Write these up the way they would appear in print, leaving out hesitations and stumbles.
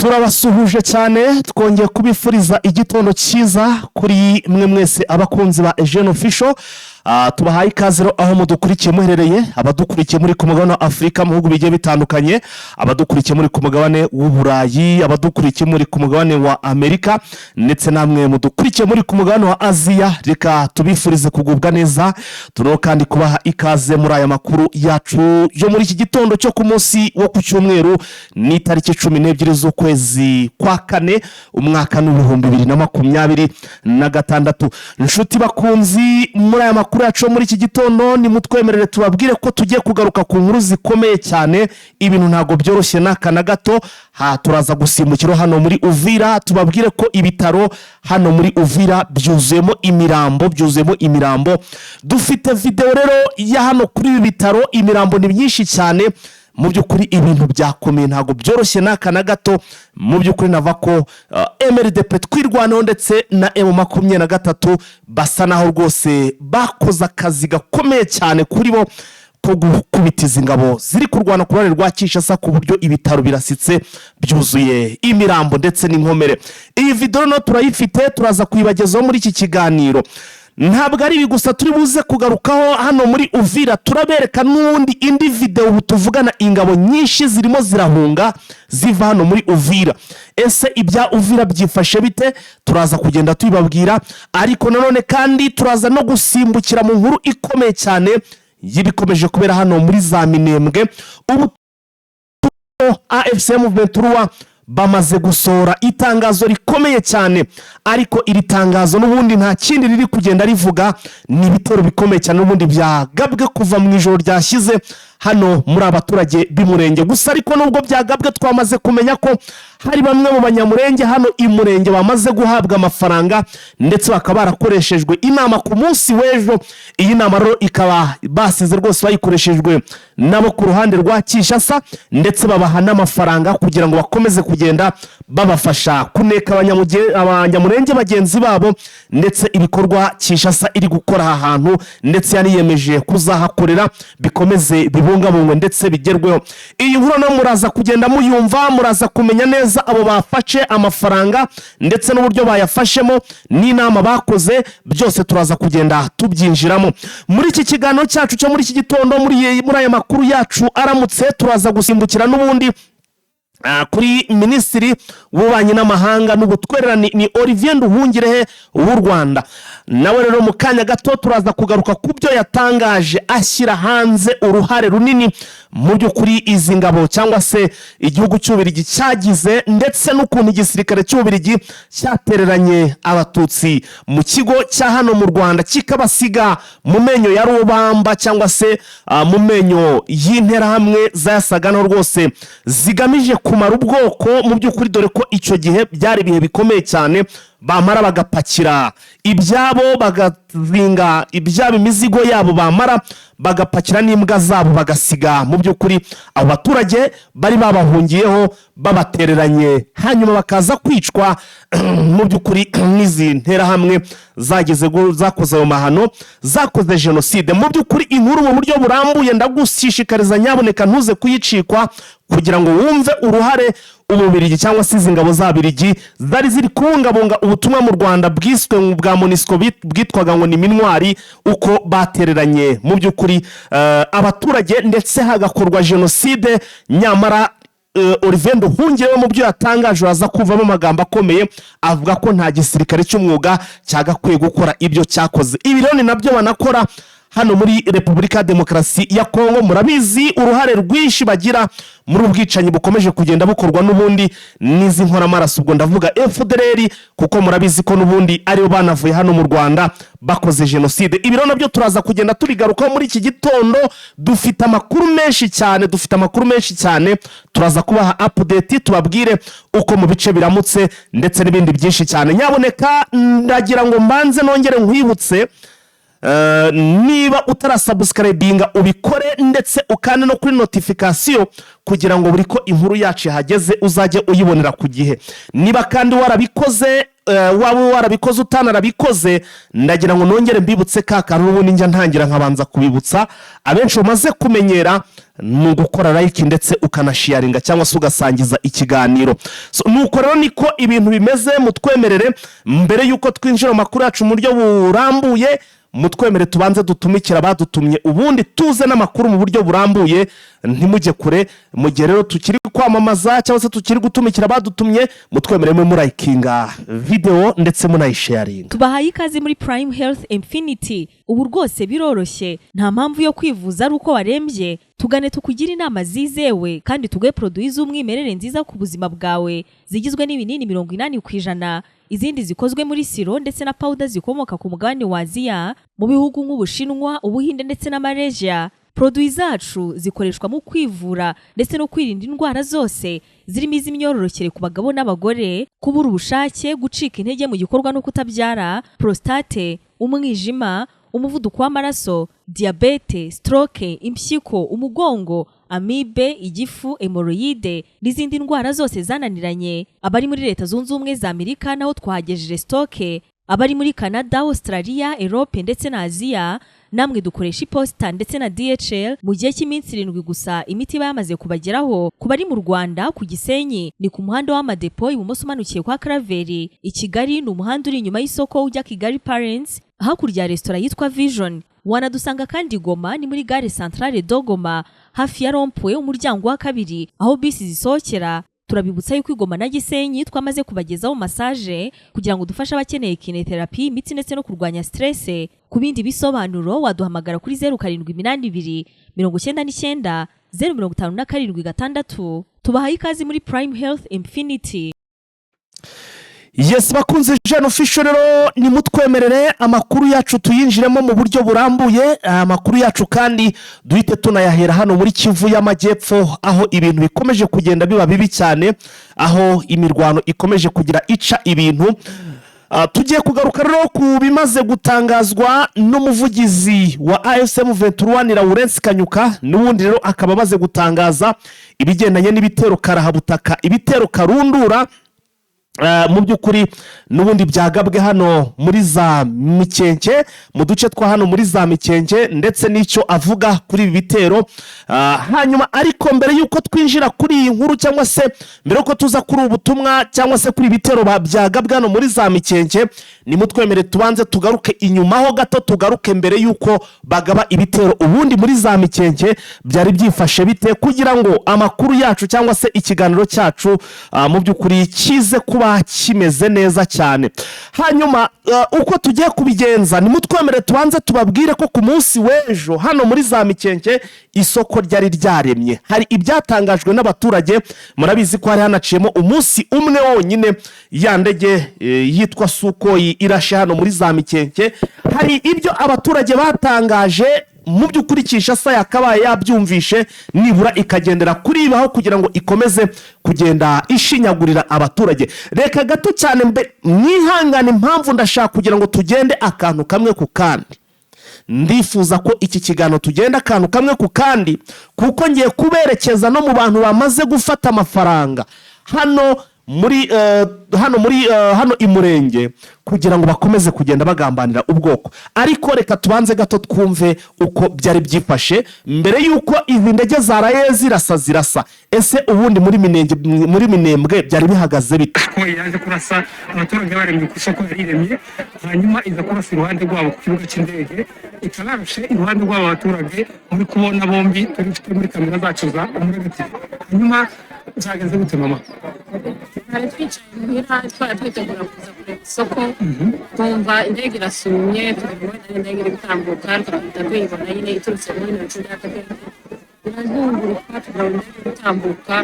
turabasuhuje cyane twongeye kubifuriza igitondo cyiza kuri mwe mwese abakunzi ba Eugene Official. Tubahaye ikaze aho mudukurikiye muherereye, abadukurikiye muri ku mugabane wa Afrika mu bihugu bigiye bitandukanye, abadukurikiye muri ku mugabane w'Uburayi, abadukurikiye muri ku mugabane wa Amerika, ndetse namwe mudukurikiye muri ku mugabane wa Aziya. Reka tubifurize kugubwa neza, tuno kandi kubaha ikaze muri aya makuru yacu yo muri iki gitondo cyo ku munsi wo ku cyumweru ni tariki 12 z'ukwezi kwa kane umwaka w'2026. Inshuti bakunzi, muri aya makuru yacu muri iki gitondo ni mutwemerere tubabwire ko tugiye kugaruka ku nkuru zikomeye cyane. Ibintu ntago byoroshye n'akana gato. Turaza gusimbukira hano muri Uvira, tubabwire ko ibitaro hano muri Uvira byuzuyemo imirambo. Dufite video rero ya hano kuri ibi bitaro, imirambo ni byinshi cyane. Mu byukuri ibintu byakomeye ntago byoroshye n'akana gato. Mu byukuri nava ko MRDP twirwanaho ndetse na M23 basa naho rwose bakoze akazi gakomeye cyane kuri bo ko gukubitiza ingabo ziri kurwana ku ruhande rwa Kinshasa, ku buryo ibitaro birasitse byuzuye imirambo ndetse n'inkomere. Iyi video no turayifite, turaza kuyibagezaho muri iki kiganiro. Ntabwo ari gusa turi buze kugarukaho hano muri Uvira, turabereka n'undi indi video tuvugana ingabo nyinshi zirimo zirahunga ziva hano muri Uvira. Ese ibya Uvira byifashe bite? Turaza kugenda tubibabwira, ariko nanone kandi turaza no gusimbukira mu nkuru ikomeye cyane y'ibikomeje kubera hano muri za Minembwe. Ubu AFC M23 bamaze gusohora itangazo rikomeye cyane, ariko iri tangazo n'ubundi nta kindi riri kugenda rivuga, ni ibitero bikomeye cyane n'ubundi byagabwe kuva mu ijoro ryashyize hano muri abaturage b'Imurenge. Gusa ariko nubwo byagabwe, twamaze kumenya ko hari bamwe mu banyamurenge hano Imurenge bamaze guhabwa amafaranga ndetse bakaba barakoreshejwe inama ku munsi w'ejo. Iyi nama rero ikaba basize rwose bayikoresherejwe nabo ku ruhande rwa Kinshasa, ndetse babaha n'amafaranga kugira ngo bakomeze kugenda babafasha kuneka abanyamurenge bagenzi babo, ndetse ibikorwa Kinshasa iri gukora aha hantu ndetse yaniyemeje kuzahakorera bikomeze bibungabungwe ndetse bigerweho. Iyi nkuru no muraza kugenda muyumva, muraza kumenya neza abo bafashe amafaranga ndetse n'uburyo bayafashemo n'inama bakoze, byose turaza kugenda tubyinjiramo muri iki kiganiro cyacu cyo muri iki gitondo. Muri aya makuru yacu aramutse turaza gusimbukira n'ubundi kuri Minisitiri w'Ububanyi n'Amahanga n'Ubutwererane ni Olivier Nduhungirehe w'u Rwanda. Nawe rero mu kanya gato turaza kugaruka ku byo yatangaje, ashyira hanze uruhare runini mu by'ukuri izi ngabo cyangwa se igihugu cy'Ubirigi cyagize, ndetse n'ukuntu igisirikare cy'Ubirigi cyatereranye abatutsi mu kigo cya hano mu Rwanda kikabasiga mu menyo ya rubamba cyangwa se mu menyo y'interahamwe zayasaga no rwose zigamije kumara ubwoko. Mu by'ukuri dore ko icyo gihe byari ibihe bikomeye cyane, bamara bagapakira ibyabo, bagazinga ibyabo imizigo yabo, bamara bagapakira n'imbwa zabo bagasiga mu by'ukuri abo baturage bari babahungiyeho babatereranye, hanyuma bakaza kwicwa mu by'ukuri n'izi nterahamwe zakoze ayo mahano, zakoze jenoside. Mu by'ukuri inkuru mu buryo burambuye ndagushishikariza nyaboneka ntuze kuyicikwa, kugira ngo wumve uruhare Ububirigi cyangwa se izi ngabo z'Abirigi zari ziri kubungabunga ubutumwa mu Rwanda bwiswe bwa MONUSCO bwitwaga ngo ni Minwari, uko batereranye mu by'ukuri abaturage ndetse hagakorwa jenoside. Nyamara Olivier Nduhungirehe mu byo yatangaje aza kuvamo amagambo akomeye, avuga ko nta gisirikare cy'umwuga cyagakwiye gukora ibyo cyakoze. Ibi rero ni nabyo banakora hano muri Repubulika Demokarasi ya Kongo. Murabizi uruhare rwinshi bagira muri ubwicanyi bukomeje kugenda bukorwa n'ubundi n'izi nkoramaraso, ubwo ndavuga FDLR, kuko murabizi ko n'ubundi aribo banavuye hano mu Rwanda bakoze jenoside. Ibi rero nabyo turaza kugenda tubigarukaho muri iki gitondo. Dufite amakuru menshi cyane, turaza kubaha update, tubabwire uko mu bice biramutse ndetse n'ibindi byinshi cyane. Nyaboneka ndagira ngo mbanze nongere nkwibutse, niba utarasubscribinga ubikore, ndetse ukane no kuri notification kugira ngo buri ko inkuru yacu hageze uzajye uyibonera ku gihe. Niba kandi warabikoze waba warabikoze utanarabikoze, ndagira ngo nongere mbibutse ka kantu ubundi njya ntangira nkabanza kubibutsa abenshi bamaze kumenyera ni ugukora like ndetse ukanasharinga cyangwa se ugasangiza ikiganiro. Nuko rero niko ibintu bimeze. Mutwemerere mbere yuko twinjira mu makuru yacu mu buryo burambuye, mutwemere tubanze dutumikira badutumye, ubundi tuze n'amakuru mu buryo burambuye. Ntimujye kure, mu gihe rero tukiri kwamamaza cyangwa se tukiri gutumikira badutumye, mutwemere mwe murayikinga video ndetse munayisharinga. Tubahaye ikaze muri Prime Health Infinity. Ubu rwose biroroshye, nta mpamvu yo kwivuza ari uko warembye. Tugane tukugira inama zizewe kandi tuguhe produits z'umwimerere nziza ku buzima bwawe, zigizwe n'ibinini 80%, izindi zikozwe muri siro ndetse na powder zikomoka ku mugabane wa Aziya, mu bihugu nk'Ubushinwa, Ubuhinde ndetse na Malaysia. Produits zacu zikoreshwa mu kwivura ndetse no kwirinda indwara zose zirimo iz'imyororokere ku bagabo n'abagore, kubura ubushake, gucika intege mu gikorwa no kutabyara, prostate, umwijima, umuvuduko w'amaraso, diabete, stroke, impyiko, umugongo, amibe, igifu, hemorrhoide n'izindi ndwara zose zananiranye. Abari muri Leta Zunze Ubumwe za Amerika naho twahagejeje stoke, abari muri Canada, Australia, Europe ndetse na Aziya namwe dukoresha iposita ndetse na DHL mu gihe cy'iminsi 7 gusa imiti yamaze kubageraho. Ku bari mu Rwanda ku Gisenyi ni ku muhanda w'Amadepo ibumoso umanukiye kwa Karaveri. I Kigali ni umuhanda uri inyuma y'isoko ujya Kigali Parents hakurya ya restaurant yitwa Vision. Wanadusanga kandi Goma ni muri gare centrale Dogoma hafi ya Rompwe umuryango wa kabiri aho bisi zisohokera. Turabibutsa yuko Goma na Gisenyi twamaze kubagezaho massage kugira ngo dufashe abakeneye kinetherapy, imiti ndetse no kurwanya stress. Ku bindi bisobanuro waduhamagara kuri 0782 99 057 Tubahaye ikaze muri Prime Health Infinity. Yes, bakunze Jean Official rero ni mutwemerere amakuru yacu tuyinjiremo mu buryo burambuye. Amakuru yacu kandi duhite tunayahera hano muri Kivu y'Amajyepfo, aho ibintu bikomeje kugenda biba bibi cyane, aho imirwano ikomeje kugira ica ibintu. Tugiye kugaruka rero ku bimaze gutangazwa n'umuvugizi wa AFSM 21 Lawrence Kanyuka, n'ubundi rero akaba amaze gutangaza ibigendanye n'ibitero karahabutaka, ibitero karundura mu byukuri n'ubundi byagabwe hano muri za Mikenke, mu duce twa hano muri za Mikenke, ndetse n'icyo avuga kuri ibi bitero. Hanyuma ariko mbere yuko twinjira kuri iyi nkuru cyangwa se mbere yuko tuza kuri ubutumwa cyangwa se kuri ibitero byagabwe hano muri za Mikenke, ni mutwemere tubanze tugaruke inyuma ho gato, tugaruke mbere yuko bagaba ibitero ubundi muri za Mikenke byari byifashe bite, kugira ngo amakuru yacu cyangwa se ikiganiro cyacu mu byukuri kize kuba kimeze neza cyane. Hanyuma uko tugiye kubigenza ni mutwemere tubanze tubabwire ko ku munsi w'ejo hano muri za Mikenke isoko ryari ryaremye. Hari ibyatangajwe n'abaturage, murabizi ko hari hanaciyemo umunsi umwe wonyine ya ndege yitwa Sukhoi irashe hano muri za Mikenke. Hari ibyo abaturage batangaje mu byukuri Kinshasa yakabaye yabyumvishe nibura ikagendera kuri ibaho kugira ngo ikomeze kugenda ishinyagurira abaturage. Reka gato cyane mwihangane, impamvu ndashaka kugira ngo tugende akantu kamwe ku kandi. Ndifuza ko iki kigano tugenda akantu kamwe ku kandi, kuko ngiye kuberekeza no mu bantu bamaze gufata amafaranga hano hano imurenge kugira ngo bakomeze kugenda bagambanira ubwoko. Ariko reka tubanze gato twumve uko byari byifashe mbere yuko izi ndege zaraye zirasa. Ese ubundi muri Minembwe byari bihagaze bite? Ko yaje kurasa abaturage baremye ku isoko yariremye, hanyuma iza kurasa iruhande rwabo ku kibuga cy'indege, itararushe iruhande rwabo abaturage muri kubona bombi turi muri kamera zacu za umurege. Hanyuma zageze gute mama? Hari twicaye muhira twitegura kuza kureba isoko, tumva indege irasumye, turabona indege iri gutambuka, tuyibona nyine iturutse muri bicu by'Akagera, irazunguruka turabona indege gutambuka,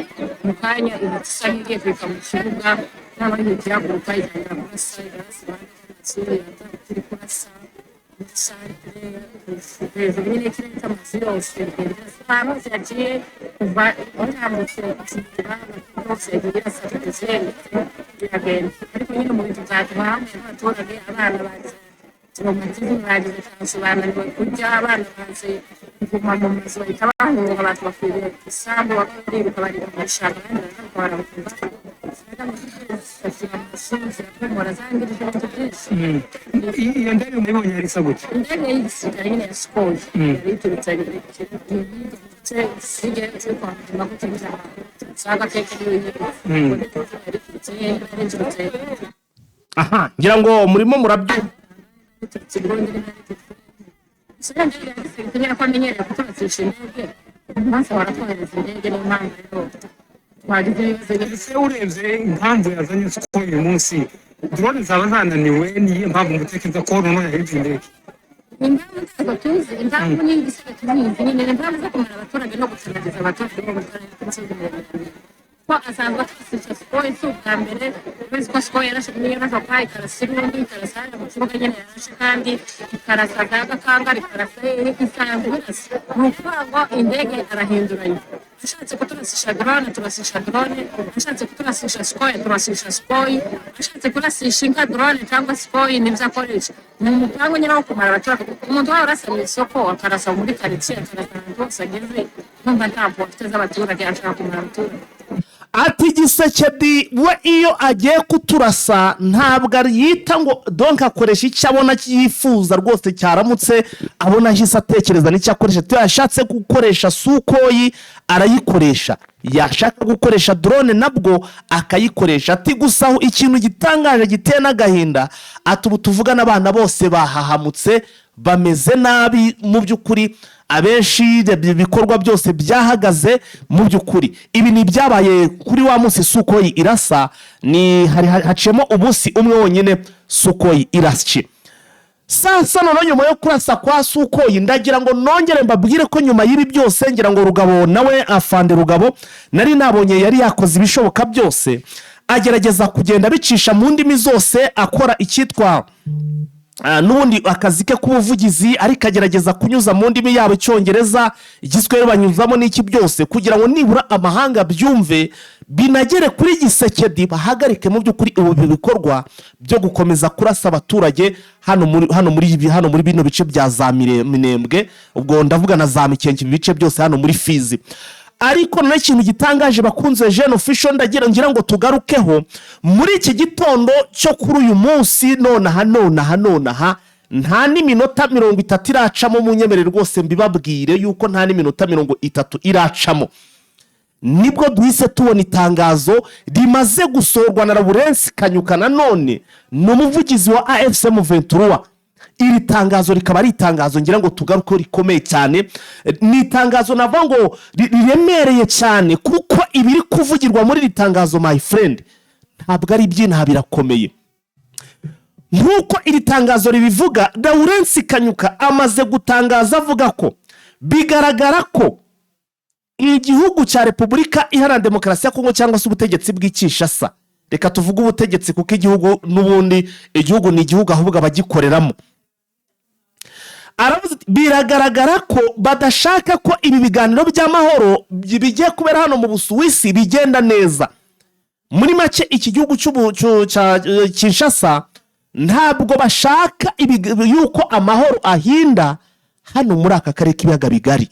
mu kanya isa n'igiye kwika mu kibuga, n'abari guhaguruka itangira kurasa, turi kurasa hejuru nyine ikirere cy'amazi yose, amazi yagiye kuva intambutse kugira bose yagiye asatirize biragenda. Ariko nyine mu bintu byatuma hamwe n'abaturage, abana baje turomatize bagize cyangwa bananiwe kurya, abana baje kuguma mu mazu bahita bahunga, abantu bakwiriye isambu bakariruka bari mu mashyamba, abandi baravuga iyo ndege mubonye yari isa gutya indege y'igisirikare nyine ya Sukhoi yari iturutse sigeze kwa makuti saga keke aha ngira ngo murimo murabyumva sura ndege yari kwa menyere kutotsisha indege maze waratwohereza indege n'impamvu rero twagize ibibazo ese urebye impamvu yazanye Sukhoi uyu munsi drone zaba zananiwe niyo mpamvu mutekereza ko noneho yahebye indege impamvu ntabwo tuzi impamvu ni igisiga tuzizi nyine impamvu zo kumara abaturage no gusangiza abaturage bo mu karere k'imisozi miremire ko asanzwe afite Sukhoi si ubwa mbere uzi ko Sukhoi yarashe kwa ikarasa irundi ikarasa mu kibuga nyine yarashe kandi ikarasa za Gakanga ikarasa isanzwe birasa ni ukuvuga ngo indege arahinduranye ashatse kuturasisha drone turasisha drone ashatse kuturasisha Sukhoi turasisha Sukhoi ashatse kurasisha inka drone cyangwa Sukhoi nibyo akoresha ni umupango nyine wo kumara abaturage umuntu waba urasa mu isoko akarasa muri karitsiye akarasa ahantu hose ageze numva ntabwo afite z'abaturage ashaka kumara abaturage ati Gisekedi we iyo agiye kuturasa ntabwo yita ngo donka akoresha icyo abona yifuza rwose cyaramutse abona ahise atekereza n'icyo akoresha iyo yashatse gukoresha Sukhoi arayikoresha yashaka gukoresha drone nabwo akayikoresha ati gusa ikintu gitangaje giteye n'agahinda ati ubu tuvuga n'abana bose bahahamutse bameze nabi mu by'ukuri abenshi ibikorwa byose byahagaze mu by'ukuri ibi ni byabaye kuri wa munsi Sukhoi irasa ni haciyemo umunsi umwe wonyine Sukhoi irashe sasa none nyuma yo kurasa kwa Sukhoi ndagira ngo nongere mbabwire ko nyuma y'ibi byose ngira ngo Rugabo nawe afande Rugabo nari nabonye yari yakoze ibishoboka byose agerageza kugenda bicisha mu ndimi zose akora icyitwa n'ubundi akazi ke k'ubuvugizi ariko agerageza kunyuza mu ndimi yabo Icyongereza igiswahili banyuzamo n'iki byose kugira ngo nibura amahanga byumve binagere kuri Gisekedi bahagarike mu by'ukuri ubu bikorwa byo gukomeza kurasa abaturage hano muri bino bice bya za Minembwe ubwo ndavuga na za Mikenke bice byose hano muri Fizi ariko none ikintu gitangaje bakunze Jeune Official ngira ngo tugarukeho muri iki gitondo cyo kuri uyu munsi nonaha nta n'iminota 30 iracamo mu nyemerere rwose mbibabwire yuko nta n'iminota 30 iracamo nibwo duhise tubona itangazo rimaze gusorwa na Lawrence Kanyuka nanone n'umuvugizi wa AFC M23 iri tangazo rikaba ari itangazo ngira ngo tugaruke rikomeye cyane ni itangazo nava ngo riremereye cyane kuko ibiri kuvugirwa muri iri tangazo my friend ntabwo ari byinha birakomeye nkuko iri tangazo ribivuga Lawrence Kanyuka amaze gutangaza avuga ko bigaragara ko igihugu cya Repubulika Iharanira Demokarasi ya Kongo cyangwa se ubutegetsi bw'Kinshasa reka tuvuge ubutegetsi kuko igihugu n'ubundi igihugu ni igihugu ahubwo abagikoreramo biragaragara ko badashaka ko ibi biganiro by'amahoro bigiye kubera hano mu Busuwisi bigenda neza muri make iki gihugu cya Kinshasa ntabwo bashaka yuko amahoro ahinda hano muri aka karere k'ibiyaga bigari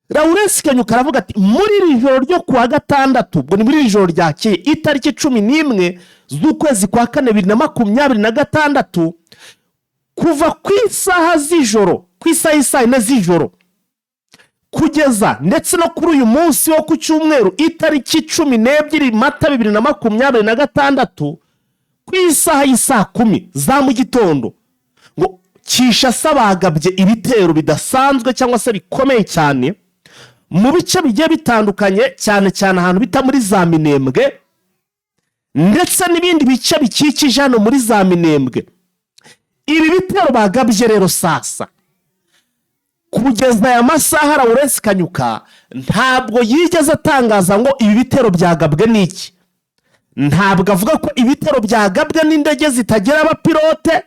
Lawrence Kanyuka aravuga ati muri iri joro ryo kuwa gatandatu ubwo ni muri iri joro ryakeye itariki 11 z'ukwezi kwa 4 2026 kuva ku isaha z'ijoro ku isaha 4 z'ijoro kugeza ndetse no kuri uyu munsi wo ku cyumweru itariki 12 Mata 2026 ku isaha y'isa 10 za mu gitondo ngo Kinshasa bagabye ibitero bidasanzwe cyangwa se bikomeye cyane mu bice bigiye bitandukanye cyane ahantu bita muri za Minembwe ndetse n'ibindi bice bikikije hano muri za Minembwe ibi bitero bagabye rero sasa kugeza aya masaha Lawrence Kanyuka ntabwo yigeze atangaza ngo ibi bitero byagabwe n'iki ntabwo avuga ko ibitero byagabwe n'indege zitagira abapilote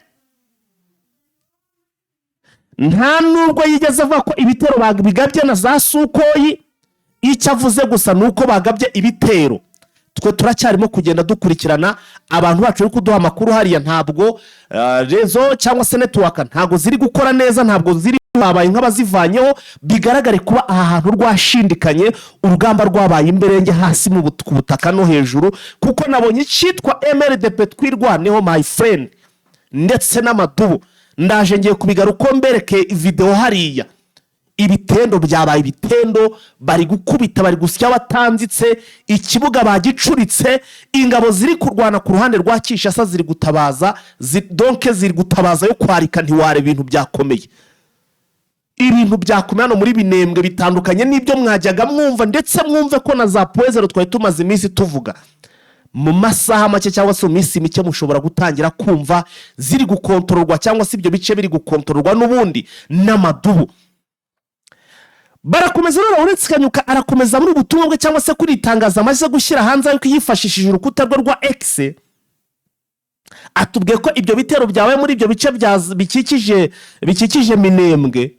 nta nubwo yigeze avuga ko ibitero bagabye na za Sukhoi icyo avuze gusa nuko bagabye ibitero twe turacyarimo kugenda dukurikirana abantu bacu bari kuduha amakuru hariya, ntabwo rezo cyangwa se network ntabwo ziri gukora neza, ntabwo ziri babaye nk'abazivanyeho, bigaragare kuba aha hantu rwashindikanye, urugamba rwabaye imberenge hasi mu butaka no hejuru, kuko nabonye icyitwa MRDP twirwaneho my friend ndetse n'amadubu. Ndaje ngiye kubigaruka mbereke video hariya, ibitendo byabaye ibitendo, bari gukubita, bari gusya batanzitse, ikibuga bagicuritse, ingabo ziri kurwana ku ruhande rwa Kinshasa ziri gutabaza, donc ziri gutabaza yo kwarika ntiware ibintu byakomeye. Ibintu byakomeye hano muri Minembwe bitandukanye n'ibyo mwajyaga mwumva, ndetse mwumve ko na za poezero twari tumaze iminsi tuvuga. Mu masaha make cyangwa se mu minsi mike mushobora gutangira kumva ziri gukontororwa, cyangwa se ibyo bice biri gukontororwa n'ubundi n'amadubu. Barakomeza rero, uretse Kanyuka arakomeza muri ubutumwa bwe cyangwa se kuri itangaza amaze gushyira hanze ariko yifashishije urukuta rwe rwa X, atubwiye ko ibyo bitero byawe muri ibyo bice bikikije Minembwe,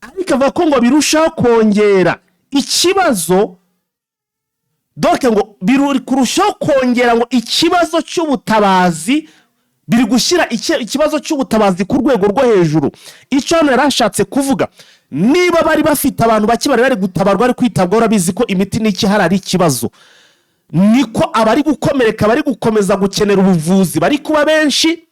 ariko avuga ko ngo birushaho kongera ikibazo, donc ngo biri kurushaho kongera ngo ikibazo cy'ubutabazi, biri gushyira ikibazo cy'ubutabazi ku rwego rwo hejuru. Icyo hano yarashatse kuvuga, niba bari bafite abantu bake bari gutabarwa ari kwitabwaho, urabizi ko imiti n'iki hari ari ikibazo, niko abari gukomereka bari gukomeza gukenera ubuvuzi bari kuba benshi,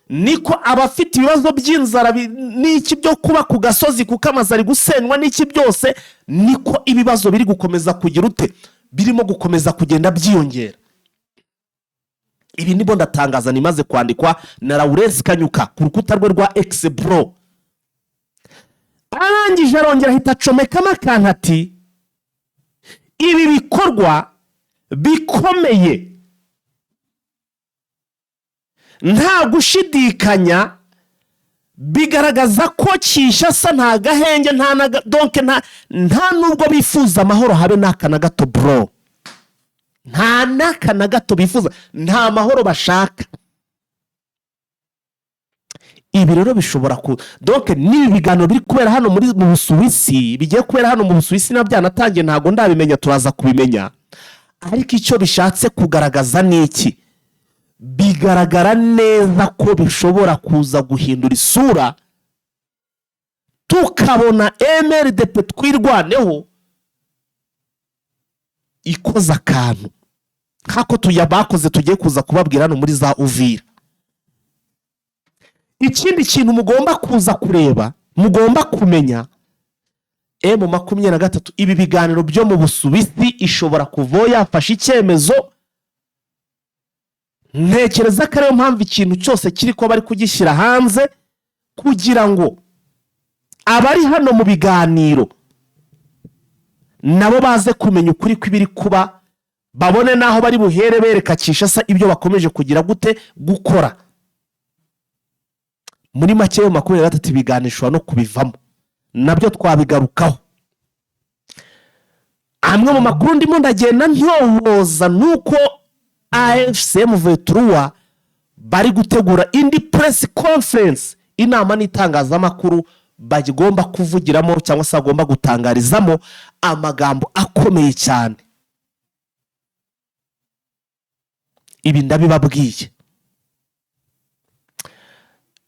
niko abafite ibibazo by'inzara n'iki byo kuba ku gasozi kuko amazi ari gusenywa n'iki byose, niko ibibazo biri gukomeza kugira ute, birimo gukomeza kugenda byiyongera. Ibi nibo ndatangaza nimaze kwandikwa na Lawrence Kanyuka ku rukuta rwe rwa X bro. Arangije arongera ahita acomekamo akantu ati, ibi bikorwa bikomeye nta gushidikanya bigaragaza ko Kinshasa nta gahenge, donc nta nubwo bifuza amahoro habe n'aka na gato bro, nta n'aka na gato bifuza, nta mahoro bashaka. Ibi rero bishobora donc n'ibi biganiro biri kubera hano mu Busuwisi, bigiye kubera hano mu Busuwisi na byanatangiye, ntago ndabimenya, turaza kubimenya. Ariko icyo bishatse kugaragaza ni iki, bigaragara neza ko bishobora kuza guhindura isura, tukabona MRDP twirwaneho ikoza akantu kako bakoze tugiye kuza kubabwira hano muri za Uvira. Ikindi kintu mugomba kuza kureba, mugomba kumenya, M23 ibi biganiro byo mu Busuwisi ishobora kuva yafashe icyemezo. Ntekereza ko ariyo mpamvu ikintu cyose kiri ko bari kugishyira hanze, kugira ngo abari hano mu biganiro nabo baze kumenya ukuri kw'ibiri kuba, babone naho bari buhere bereka Kinshasa ibyo bakomeje kugira gute gukora. Muri make yo 23 biganishwa no kubivamo, nabyo twabigarukaho. Amwe mu makuru ndimo ndagenda ntyohoza nuko AFC M23 bari gutegura indi press conference, inama n'itangazamakuru bagomba kuvugiramo cyangwa se agomba gutangarizamo amagambo akomeye cyane. Ibi ndabibabwiye.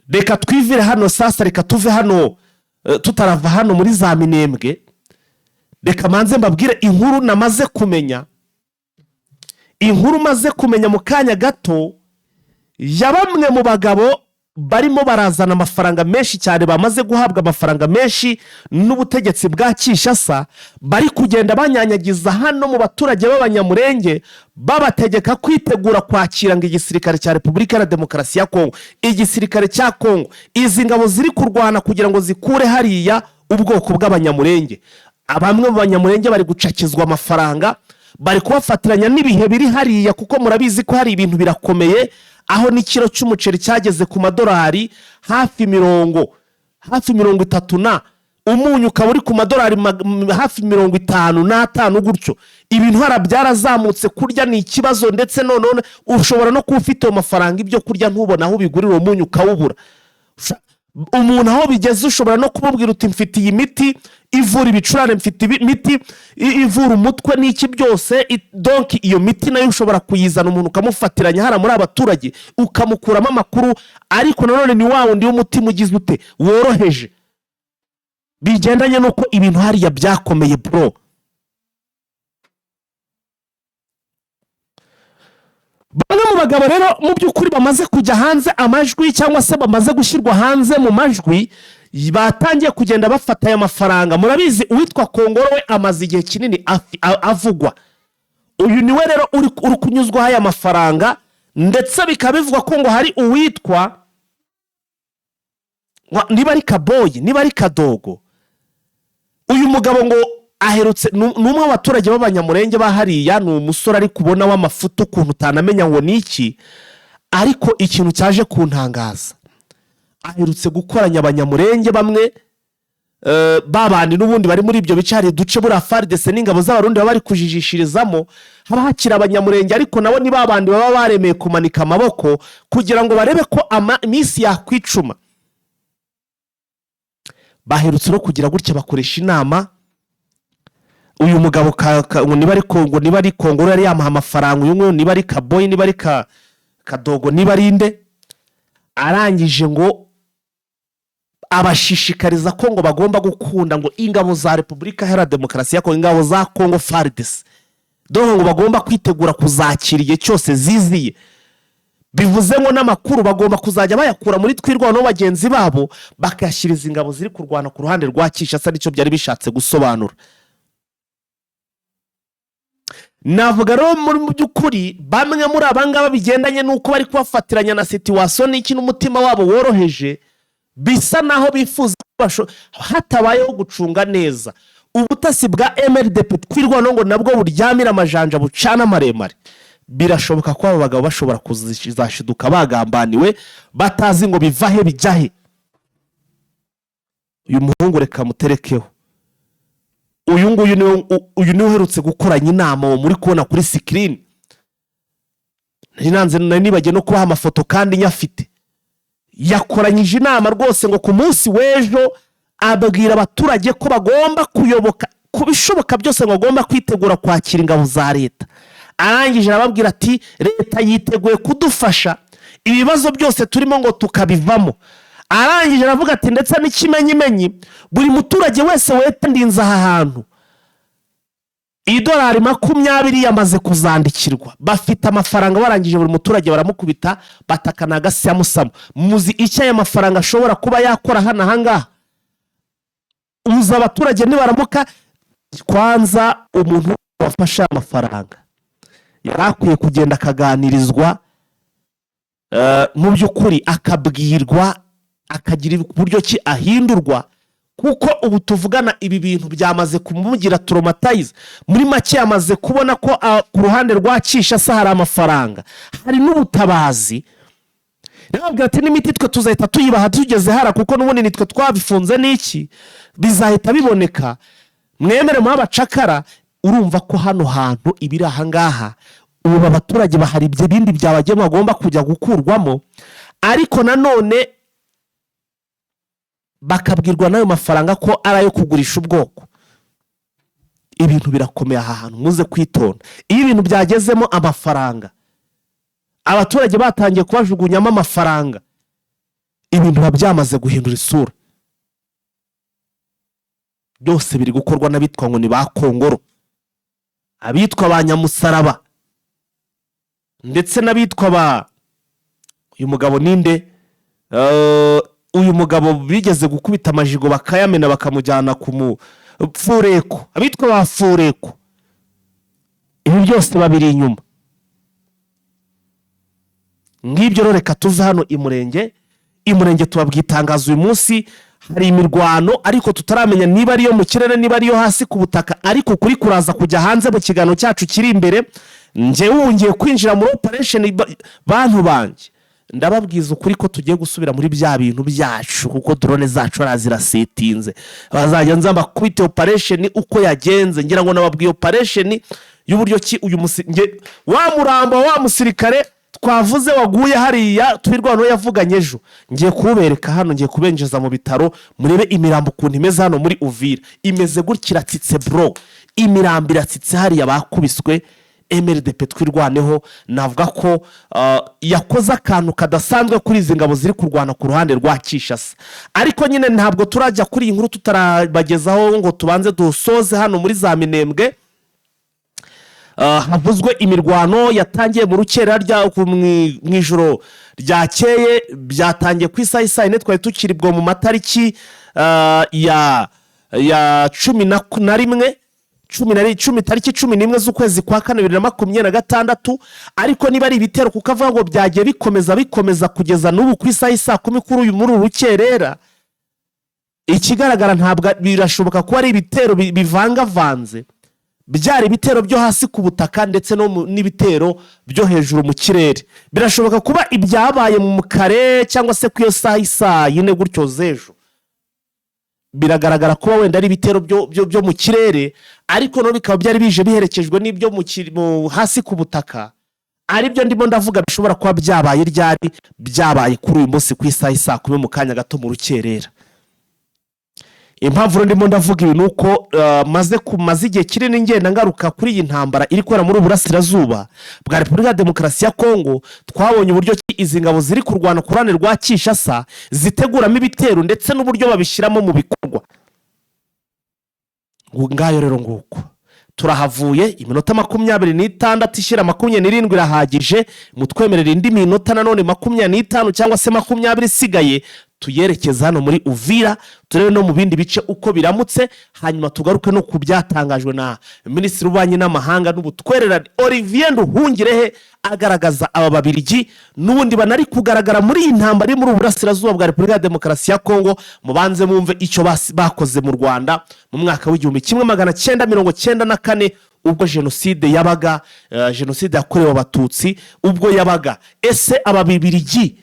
Reka twivire hano sasa, reka tuve hano, tutarava hano muri za Minembwe. Reka manze mbabwire inkuru namaze kumenya, inkuru maze kumenya mu kanya gato, ya bamwe mu bagabo barimo barazana amafaranga menshi cyane, bamaze guhabwa amafaranga menshi n'ubutegetsi bwa Kinshasa, bari kugenda banyanyagiza hano mu baturage b'abanyamurenge, babategeka kwitegura kwakira ngo igisirikare cya Repubulika ya Demokarasi ya Kongo, igisirikare cya Kongo, izi ngabo ziri kurwana kugira ngo zikure hariya ubwoko bw'abanyamurenge. Abamwe mu banyamurenge bari gucakizwa amafaranga, bari kubafatiranya n'ibihe biri hariya, kuko murabizi ko hari ibintu birakomeye, aho n'ikiro cy'umuceri cyageze ku madolari hafi 30 na umunyu ukaba uri ku madolari hafi 55 gutyo. Ibintu harabyarazamutse, kurya ni ikibazo, ndetse none ushobora no kuba ufite amafaranga ibyo kurya ntubona aho bigurira umunyu ukawubura. Umuntu aho bigeze ushobora no kumubwira uti mfite iyi miti ivura ibicurane, mfite imiti ivura umutwe n'iki byose. Donc iyo miti nayo ushobora kuyizana umuntu ukamufatiranya hara muri abaturage ukamukuramo amakuru, ariko nanone ni wa wundi w'umutima ugize ute woroheje, bigendanye nuko ibintu hariya byakomeye bro. Bamwe mu bagabo rero mu by'ukuri bamaze kujya hanze amajwi cyangwa se bamaze gushyirwa hanze mu majwi, batangiye kugenda bafata aya mafaranga. Murabizi uwitwa Kongoro we amaze igihe kinini avugwa. Uyu niwe rero uri kunyuzwaho aya mafaranga, ndetse bikaba bivugwa ko ngo hari uwitwa niba ari Kaboyi niba ari Kadogo. Uyu mugabo ngo aherutse n'umwe w'abaturage b'Abanyamurenge bahariya, ni umusore ari kubona w'amafuto ukuntu utanamenya ngo niki, ariko ikintu cyaje kuntangaza, aherutse gukoranya Abanyamurenge bamwe babandi n'ubundi bari muri ibyo bice hari duce buri FARDC n'ingabo z'abarundi baba bari kujijishirizamo, haba hakira Abanyamurenge, ariko nabo ni babandi baba baremeye kumanika amaboko kugira ngo barebe ko iminsi yakwicuma. Baherutse no kugira gutya bakoresha inama. Uyu mugabo niba ari Kongoro yari yamuha amafaranga, uyu niba ari Kaboyi niba ari Kadogo niba ari nde, arangije ngo abashishikariza ko ngo bagomba gukunda ngo ingabo za Repubulika Iharanira Demokarasi ya Kongo, ingabo za Kongo FARDC, dore ngo bagomba kwitegura kuzakira igihe cyose ziziye. Bivuze ngo n'amakuru bagomba kuzajya bayakura muri twirwano bagenzi babo bakayashyiriza ingabo ziri kurwana ku ruhande rwa Kinshasa. Nicyo byari bishatse gusobanura. Navuga rero muri by'ukuri bamwe muri abangaba bigendanye nuko bari kubafatiranya na situation n'iki n'umutima wabo woroheje, bisa naho bifuza hatabayeho gucunga neza ubutasi bwa MRDP twirwano ngo nabwo buryamira amajanja bucana maremare. Birashoboka ko abo bagabo bashobora kuzashiduka bagambaniwe batazi ngo bivahe bijyahe. Uyu muhungu reka muterekeho. Uyu niwe uherutse gukoranya inama muri kubona kuri screen. Nanze nibagiye no kubaha amafoto kandi nyafite. Yakoranyije inama rwose ngo ku munsi w'ejo ababwira abaturage ko bagomba kuyoboka kubishoboka byose, ngo bagomba kwitegura kwakira ingabo za leta. Arangije arababwira ati leta yiteguye kudufasha ibibazo byose turimo ngo tukabivamo. Arangije aravuga ati ndetse n'ikimenyimenyi buri muturage wese wetandinza aha hantu idolari 20 yamaze kuzandikirwa, bafite amafaranga. Barangije buri muturage baramukubita batakana agasi yamusamo. Muzi icyo aya mafaranga ashobora kuba yakora hano ahangaha? Uza abaturage nibaramuka kwanza umuntu wafashe amafaranga yarakwiye kugenda akaganirizwa mu by'ukuri, akabwirwa, akagira uburyo ki ahindurwa, kuko ubu tuvugana ibi bintu byamaze kumugira traumatize. Muri make yamaze kubona ko ku ruhande rwa Kinshasa hari amafaranga, hari n'ubutabazi. Nababwira ati n'imiti twe tuzahita tuyibaha tugeze hara, kuko n'ubundi nitwe twabifunze n'iki bizahita biboneka. Mwemere mu abacakara. Urumva ko hano hantu ibiri aha ngaha ubu abaturage bahari ibyo bindi byabajye bagomba kujya gukurwamo, ariko nanone bakabwirwa nayo mafaranga ko arayo kugurisha ubwoko. Ibintu birakomeye aha hantu, muze kwitonda. Iyo ibintu byagezemo amafaranga, abaturage batangiye kubajugunyamo amafaranga, ibintu byamaze guhindura isura. Byose biri gukorwa n'abitwa ngo ni ba Kongoro, abitwa ba Nyamusaraba, ndetse n'abitwa uyu mugabo ninde, uyu mugabo bigeze gukubita amajigo bakayamena bakamujyana ku Fureko, abitwa ba Fureko. Ibi byose babiri inyuma. Ngibyo rero reka tuve hano imurenge tubabwitangaza uyu munsi hari imirwano, ariko tutaramenya niba ariyo mu kirere niba ariyo hasi ku butaka, ariko kuri kuraza kujya hanze mu kiganiro cyacu kiri imbere. Nje wungiye kwinjira muri operation bantu banje, ndababwiza ukuri ko tugiye gusubira muri bya bintu byacu, kuko drone zacu arazirasetinze. Bazajya nzamba kwite operation uko yagenze. Ngira ngo nababwiye operation y'uburyo ki uyu wa muramba wa musirikare twavuze waguye hariya twirwano yavuganye ejo ngiye kubereka hano, ngiye kubenjeza mu bitaro murebe imirambo ukuntu imeze hano muri Uvira. Imeze gutya, iratsitse bro, imirambo iratsitse hariya bakubiswe. MRDP twirwaneho navuga ko yakoze akantu kadasanzwe kuri izi ngabo ziri kurwana ku ruhande rwa Kinshasa. Ariko nyine ntabwo turajya kuri iyi nkuru tutarabagezaho ngo tubanze dusoze hano muri za Minembwe. Havuzwe imirwano yatangiye mu rukerera mu ijoro ryakeye, byatangiye ku isaha isa 4 twari tukiribwo mu matariki ya 11 tariki 11 z'ukwezi kwa 2026. Ariko niba ari ibitero kuko avuga ngo byagiye bikomeza kugeza n'ubu ku isaha isa 10 kuri uyu muri urukerera, ikigaragara ntabwo birashoboka ko ari ibitero bivangavanze, byari ibitero byo hasi ku butaka ndetse n'ibitero byo hejuru mu kirere. Birashoboka kuba ibyabaye mu kare cyangwa se ku iyo saha isa 4 gutyo z'ejo. Biragaragara kuba wenda ari ibitero byo mu kirere, ariko no bikaba byari bije biherekejwe n'ibyo mu hasi ku butaka. Aribyo ndimo ndavuga bishobora kuba byabaye kuri uyu munsi ku isaha isa 10 mu kanya gato mu rukerera. Impamvu ndimo ndavuga ibi nuko maze igihe kinini ngenda ngaruka kuri iyi ntambara iri kwera muri Burasirazuba bwa Repubulika ya Demokarasi ya Kongo. Twabonye uburyo izi ngabo ziri kurwana ku ruhande rwa Kinshasa ziteguramo ibitero ndetse n'uburyo babishyiramo mu bikorwa. Ngayo rero nguko turahavuye, iminota 26 ishira 27 irahagije. Mutwemerera indi minota nanone 25 cyangwa se 20 isigaye tuyerekeza hano muri Uvira, turebe no mu bindi bice uko biramutse, hanyuma tugaruke no kubyatangajwe na Minisitiri w'Ububanyi n'Amahanga n'Ubutwererane Olivier Nduhungirehe, agaragaza aba Babirigi n'ubundi banari kugaragara muri iyi ntambara muri Burasirazuba bwa Repubulika ya Demokarasi ya Kongo. Mubanze mumve icyo bakoze mu Rwanda mu mwaka w'1994 ubwo jenoside yabaga, jenoside yakorewe Abatutsi ubwo yabaga. Ese aba Babirigi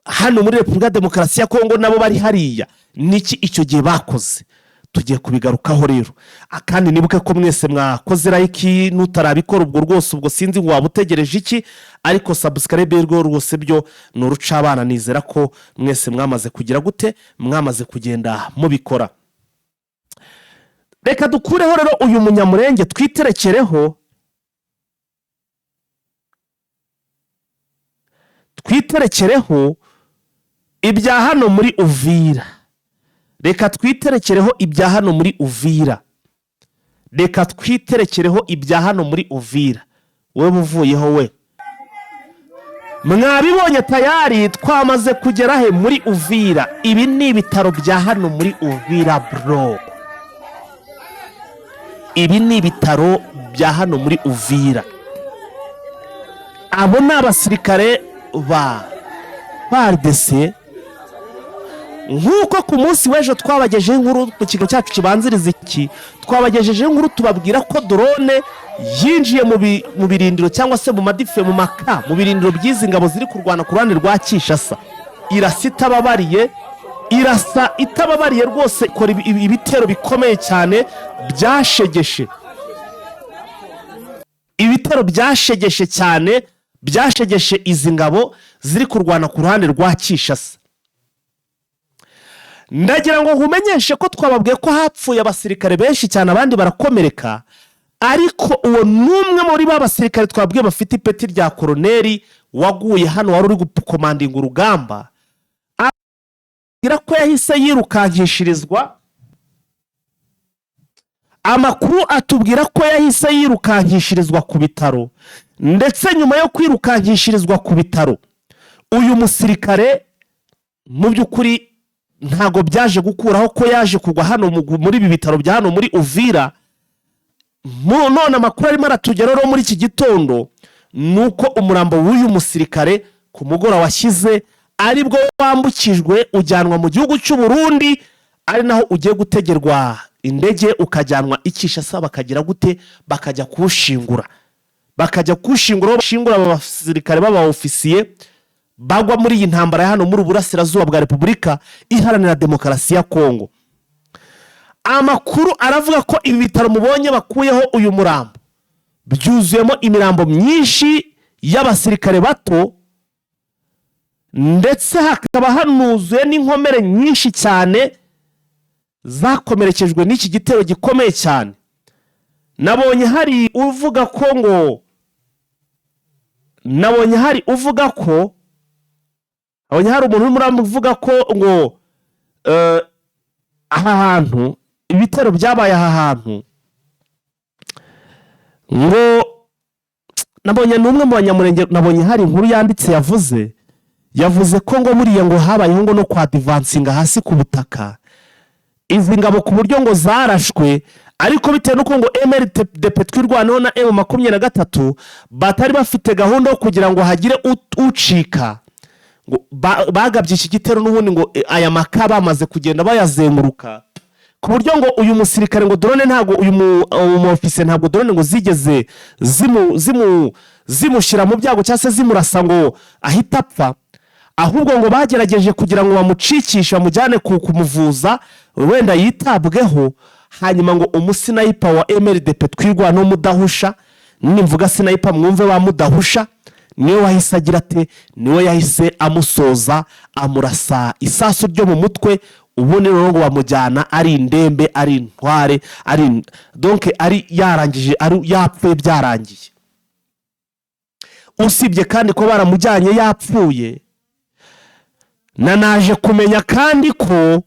hano muri Repubulika ya Demokarasi ya Kongo nabo bari hariya niki icyo gihe bakoze? Tugiye kubigarukaho rero. Akandi nibuke ko mwese mwakoze like, nutarabikora ubwo rwose ubwo sinzi ngo wabutegereje iki, ariko subscribe rwose byo nuruca abana. Nizera ko mwese mwamaze kugira gute, mwamaze kugenda mubikora. Reka dukureho rero uyu munyamurenge twiterekereho ibya hano muri Uvira. Reka twiterekereho ibya hano muri Uvira. Wowe buvuyeho we, mwabibonye tayari twamaze kugera he muri Uvira. Ibi ni ibitaro bya hano muri Uvira bro. Ibi ni ibitaro bya hano muri Uvira. Abo ni abasirikare ba RDC. Nk'uko ku munsi w'ejo twabagejeje inkuru mu kigo cyacu kibanziriza iki, twabagejeje inkuru tubabwira ko drone yinjiye mu birindiro cyangwa se mu madife mu maka mu birindiro by'izi ngabo ziri kurwana ku ruhande rwa Kinshasa. Irasa itababariye rwose, ikora ibitero bikomeye cyane byashegeshe. Ibitero byashegeshe cyane, byashegeshe izi ngabo ziri kurwana ku ruhande rwa Kinshasa. Ndagira ngo nkumenyeshe ko twababwiye ko hapfuye abasirikare benshi cyane, abandi barakomereka, ariko uwo numwe muri ba basirikare twabwiye bafite ipeti rya koroneri waguye hano wari uri gukomandinga urugamba, agira ko yahise yirukankishirizwa. Amakuru atubwira ko yahise yirukankishirizwa ku bitaro, ndetse nyuma yo kwirukankishirizwa ku bitaro uyu musirikare mu by'ukuri ntago byaje gukuraho ko yaje kugwa hano muri ibi bitaro bya hano muri Uvira. None amakuru arimo aratugeraho muri iki gitondo nuko umurambo w'uyu musirikare ku mugora washyize aribwo wambukijwe ujyanwa mu gihugu cy'u Burundi, ari naho ugiye gutegerwa indege ukajyanwa Kinshasa, bakagira gute, bakajya kushingura. Bashingura abasirikare baba ofisiye bagwa muri iyi ntambara hano muri Burasirazuba bwa Repubulika Iharanira Demokarasi ya Kongo. Amakuru aravuga ko ibi bitaro mubonye bakuyeho uyu murambo byuzuyemo imirambo myinshi y'abasirikare bato, ndetse hakaba hanuzuye n'inkomere nyinshi cyane zakomerekejwe n'iki gitero gikomeye cyane. Nabonye hari uvuga ko hari umuntu urimo uvuga ko ngo aha hantu ibitero byabaye aha hantu, ngo nabonye n'umwe mu banyamurenge, nabonye hari inkuru yanditse yavuze ko ngo buriya ngo habayeho ngo no kwa divansinga hasi ku butaka izi ngabo ku buryo ngo zarashwe, ariko bitewe n'uko ngo MRDP twirwanaho na M23 batari bafite gahunda yo kugira ngo hagire ucika, ngo bagabye iki gitero n'ubundi ngo aya maka bamaze kugenda bayazenguruka, ku buryo ngo uyu musirikare ngo drone ntabwo uyu officer ntabwo drone ngo zigeze zimushyira mu byago cyangwa se zimurasa ngo ahita apfa, ahubwo ngo bagerageje kugira ngo bamucikishe bamujyane kumuvuza wenda yitabweho, hanyuma ngo umusinayipa wa MRDP twirwanaho Mudahusha, nimvuga sinayipa mwumve wa Mudahusha, niwe wahise agira ate, niwe yahise amusoza amurasa isasu ryo mu mutwe, ubundi rero ngo bamujyana ari indembe, ari intware, donc ari yarangije, ari yapfuye byarangiye. Usibye kandi ko baramujyanye yapfuye, naje kumenya kandi ko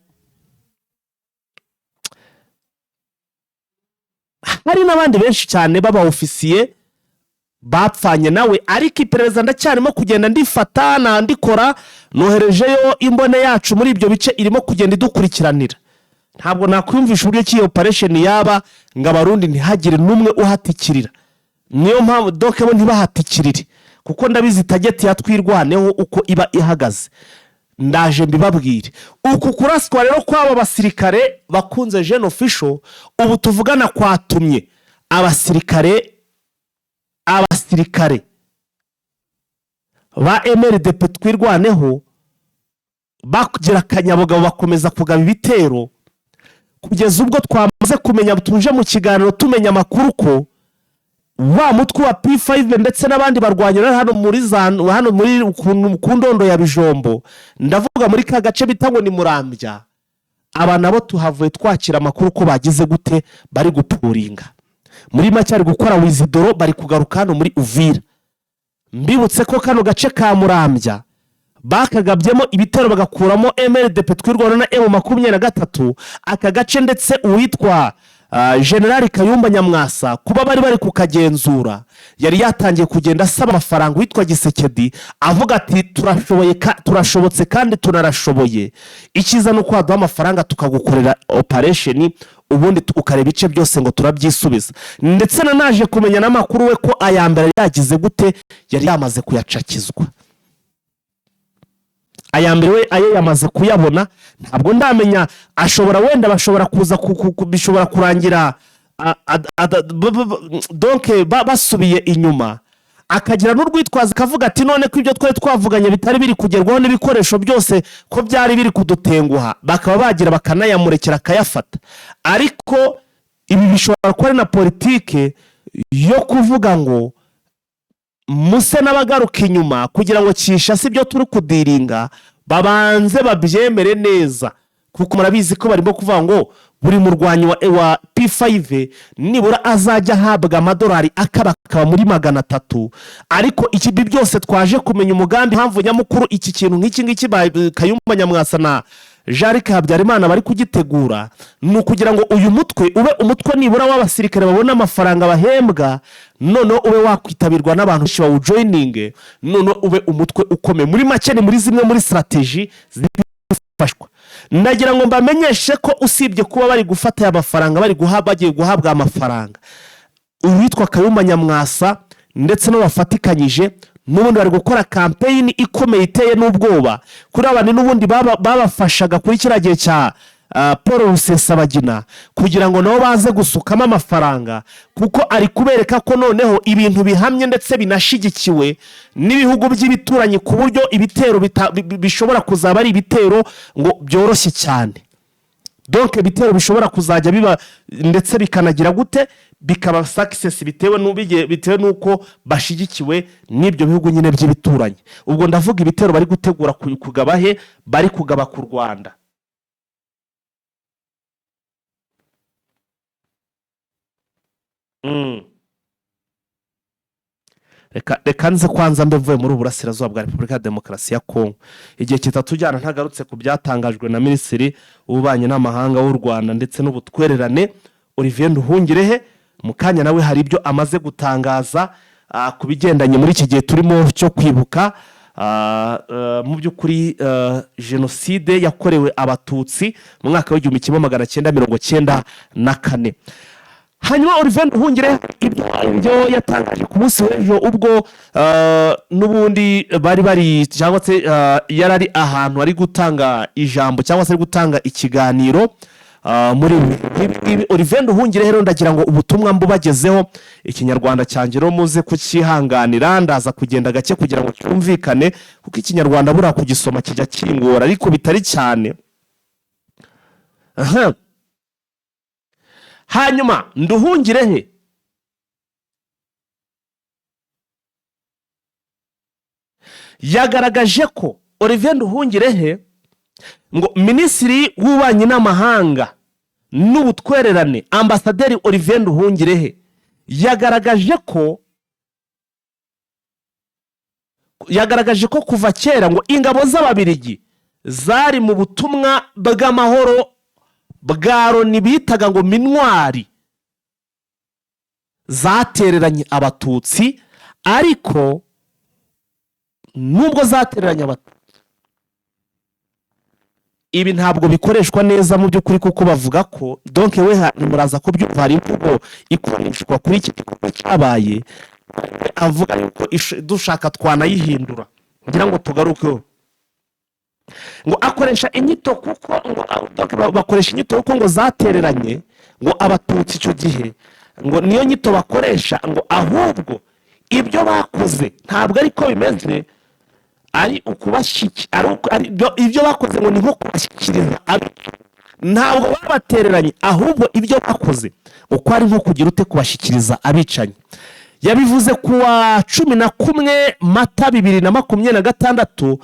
hari n'abandi benshi cyane baba ofisiye bapfanye nawe, ariko iperereza ndacyarimo kugenda ndifata ndikora, noherejeyo imbone yacu muri ibyo bice irimo kugenda idukurikiranira. Ntabwo nakwiyumvisha uburyo ki operation yaba ngo abarundi ntihagire n'umwe uhatikirira, niyo mpamvu doke bo ntibahatikirire, kuko ndabizi tageti yatwirwaneho uko iba ihagaze. Ndaje mbibabwire uku kuraswa rero kw'aba basirikare bakunze Jeune Official, ubu tuvugana kwatumye abasirikare ba MRDP twirwaneho bakugira akanyabugabo bakomeza kugaba ibitero, kugeza ubwo twamaze kumenya, tuje mu kiganiro tumenya amakuru ko wa mutwe wa P5 ndetse n'abandi barwanyira hano muri ku ndondo ya Bijombo, ndavuga muri ka gace bita ngo ni Murambya, aba nabo tuhavuye twakira amakuru ko bagize gute, bari gupuringa muri make, ari gukora wizidoro, bari kugaruka hano muri Uvira. Mbibutse ko kano gace ka Murambya bakagabyemo ibitero bagakuramo MRDP twirwana na M23, aka gace ndetse uwitwa General Kayumba Nyamwasa kuba bari kukagenzura, yari yatangiye kugenda asaba amafaranga witwa Gisekedi, avuga ati turashobotse kandi tunarashoboye, ikiza no kwaduha amafaranga tukagukorera operation, ubundi ukareba ibice byose ngo turabyisubiza. Ndetse naje kumenya n'amakuru we ko ayambere yagize gute, yari yamaze kuyacakizwa. Ayambere we aye yamaze kuyabona, ntabwo ndamenya ashobora wenda bashobora kuza bishobora kurangira donc basubiye inyuma, akagira n'urwitwaza kavuga ati none ko ibyo twari twavuganye bitari biri kugerwaho n'ibikoresho byose ko byari biri kudutenguha, bakaba bagira bakanayamurekera akayafata. Ariko ibi bishobora kuba ari na politike yo kuvuga ngo muse n'abagaruka inyuma kugira ngo kisha si byo turi kudiringa, babanze babyemere neza, kuko murabizi ko barimo kuvuga ngo buri murwanyi wa P5 nibura azajya ahabwa amadolari akaba muri 300. Ariko ikibi byose twaje kumenya umugambi, mpamvu nyamukuru iki kintu nk'iki Kayumba Nyamwasa na Jarike Habyarimana bari kugitegura, ni ukugira ngo uyu mutwe ube umutwe nibura w'abasirikare babona amafaranga bahembwa, none ube wakwitabirwa n'abantu bawujoininge, none ube umutwe ukome. Muri make ni muri zimwe muri strategy zifashwa. Ndagira ngo mbamenyeshe ko usibye kuba bari gufata amafaranga, bagiye guhabwa amafaranga, uwitwa Kayumba Nyamwasa ndetse no bafatikanyije n'ubundi bari gukora campaign ikomeye iteye n'ubwoba kuri abandi n'ubundi babafashaga kuri kiragiye cya Paul Rusesabagina, kugira ngo nabo baze gusukamo amafaranga, kuko ari kubereka ko noneho ibintu bihamye ndetse binashigikiwe n'ibihugu by'ibituranyi, ku buryo ibitero bishobora kuzaba ari ibitero ngo byoroshye cyane. donc ibitero bishobora kuzajya biba ndetse bikanagira gute bikaba success bitewe n'uko bashigikiwe n'ibyo bihugu nyine by'ibituranyi. Ubwo ndavuga ibitero bari gutegura kugaba he, bari kugaba ku Rwanda. Reka nze kwanza mbevuye muri uburasirazuba bwa Repubulika ya Demokarasi ya Kongo. Igihe kitatujyana ntagarutse ku byatangajwe na Minisitiri w'Ububanyi n'Amahanga w'u Rwanda ndetse n'ubutwererane Olivier Nduhungirehe. Mu kanya nawe hari ibyo amaze gutangaza ku bigendanye muri iki gihe turimo cyo kwibuka mu by'ukuri jenoside yakorewe abatutsi mu mwaka w'igihumbi kimwe magana cyenda mirongo cyenda na kane. Hanyuma Olivier Nduhungirehe ibyo yatangaje ku munsi w'ejo ubwo n'ubundi bari cyangwa se yarari ahantu ari gutanga ijambo cyangwa se ari gutanga ikiganiro muri Olivier Nduhungirehe. Rero ndagira ngo ubutumwa mbubagezeho, ikinyarwanda cyanjye rero muze kukihanganira, ndaza kugenda gake kugira ngo cyumvikane kuko ikinyarwanda buriya kugisoma kijya kingora ariko bitari cyane. Hanyuma Nduhungirehe yagaragaje ko Olivier Nduhungirehe ngo Minisitiri w'Ububanyi n'Amahanga n'ubutwererane Ambasaderi Olivier Nduhungirehe yagaragaje ko kuva kera ngo ingabo z'Ababiligi zari mu butumwa bw'amahoro bwa Loni bitaga ngo minwari, zatereranye abatutsi, ariko nubwo zatereranye abatutsi ibi ntabwo bikoreshwa neza mu by'ukuri kuko bavuga ko donc we muraza ko byumva hari imvugo ikoreshwa kuri iki gikorwa cyabaye, avuga yuko dushaka twanayihindura kugira ngo tugarukeho, ngo akoresha inyito kuko ngo bakoresha inyito kuko ngo zatereranye ngo abatutsi icyo gihe, ngo niyo nyito bakoresha, ngo ahubwo ibyo bakoze ntabwo ariko bimeze, ari ibyo bakoze ngo ni nko kubashyikiriza ntabwo babatereranye, ahubwo ibyo bakoze uko ari nko kugira ute kubashyikiriza abicanyi. Yabivuze kuwa 11 Mata 2026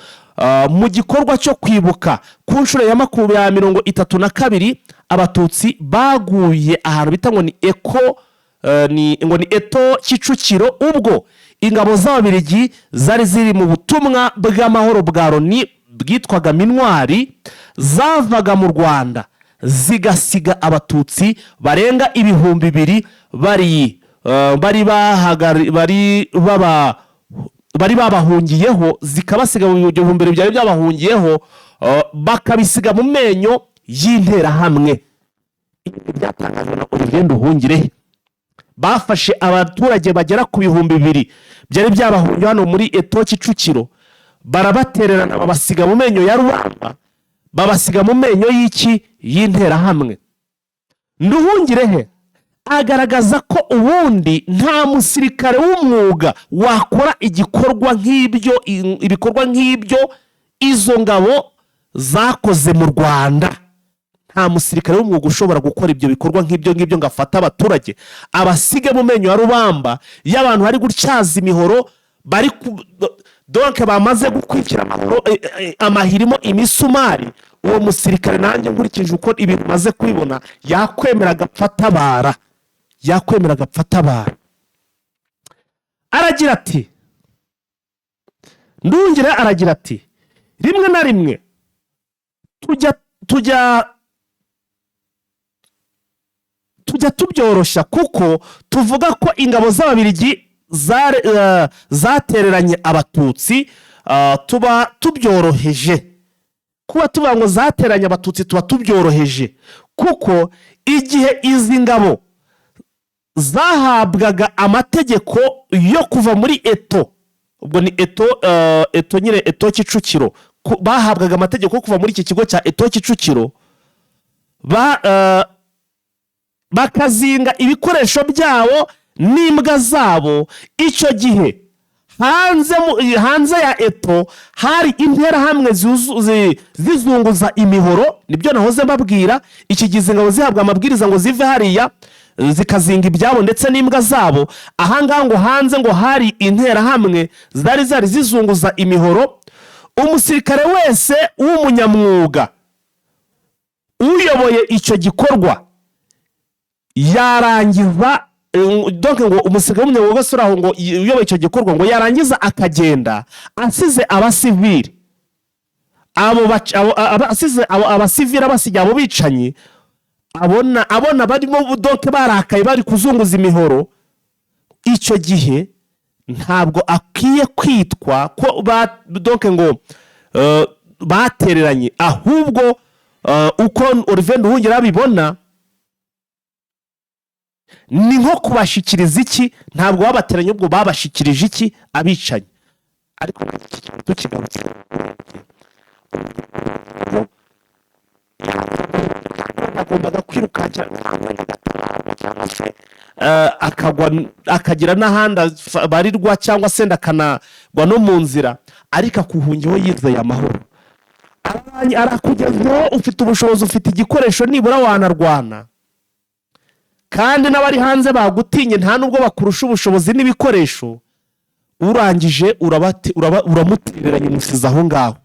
mu gikorwa cyo kwibuka ku nshuro ya 32 abatutsi baguye ahantu bita ngo ni Eto Kicukiro, ubwo ingabo z'Ababiligi zari ziri mu butumwa bw'amahoro bwa Loni bwitwaga minwari, zavaga mu Rwanda zigasiga abatutsi barenga 2,000 bari babahungiyeho, zikabasiga mu 2,000 byari byabahungiyeho, bakabisiga mu menyo y'interahamwe. Byatangajwe na Olivier Nduhungirehe. Bafashe abaturage bagera ku 2,000 byari byabahungiye hano muri Eto Kicukiro, barabatererana babasiga mu menyo ya rubamba, babasiga mu menyo y'interahamwe. Nduhungirehe agaragaza ko ubundi nta musirikare w'umwuga wakora ibikorwa nk'ibyo izo ngabo zakoze mu Rwanda. Nta musirikare w'umwuga ushobora gukora ibyo bikorwa nk'ibyo ngo afate abaturage abasige mu menyo ya rubamba y'abantu hari gutyaza imihoro, bari donc bamaze gukwikira amahirimo imisumari. Uwo musirikare nanjye nkurikije uko ibintu maze kubibona yakwemera agapfatabara, aragira ati Nduhungirehe aragira ati rimwe na rimwe tujya tubyoroshya kuko tuvuga ko ingabo z'Ababiligi zatereranye abatutsi, tuba tubyoroheje. Kuba tuvuga ngo zateranye abatutsi tuba tubyoroheje kuko igihe izi ngabo zahabwaga amategeko yo kuva muri Eto, ubwo ni Eto nyine Eto Kicukiro, bahabwaga amategeko yo kuva muri iki kigo cya Eto Kicukiro, bakazinga ibikoresho byabo n'imbwa zabo, icyo gihe hanze ya eto hari interahamwe zizunguza imihoro, nibyo nahoze mbabwira. Iki gihe ingabo zihabwa amabwiriza ngo zive hariya zikazinga ibyabo ndetse n'imbwa zabo. Ahangaha ngo hanze ngo hari interahamwe zari zizunguza imihoro. Umusirikare wese w'umunyamwuga uyoboye icyo gikorwa yarangiza, donc ngo umusirikare w'umunyamwuga wese uraho ngo uyoboye icyo gikorwa ngo yarangiza akagenda asize abasivili, asize abasivili abasigaye abo bicanyi, abona barimo donc barakaye bari kuzunguza imihoro. Icyo gihe ntabwo akwiye kwitwa ko donc ngo batereranye, ahubwo uko Olivier Nduhungira abibona ni nko kubashikiriza iki, ntabwo babateranye ubwo babashikirije iki, abicanyi. Ariko tukigarutse agombaga kwiruka akagira n'ahandi barirwa cyangwa se ndakanagwa no mu nzira, ariko akuhungiyeho yizeye amahoro. Arakugezeho ufite ubushobozi, ufite igikoresho, nibura wanarwana, kandi n'abari hanze bagutinye nta nubwo bakurusha ubushobozi n'ibikoresho. Urangije uramutereranye, musize aho ngaho.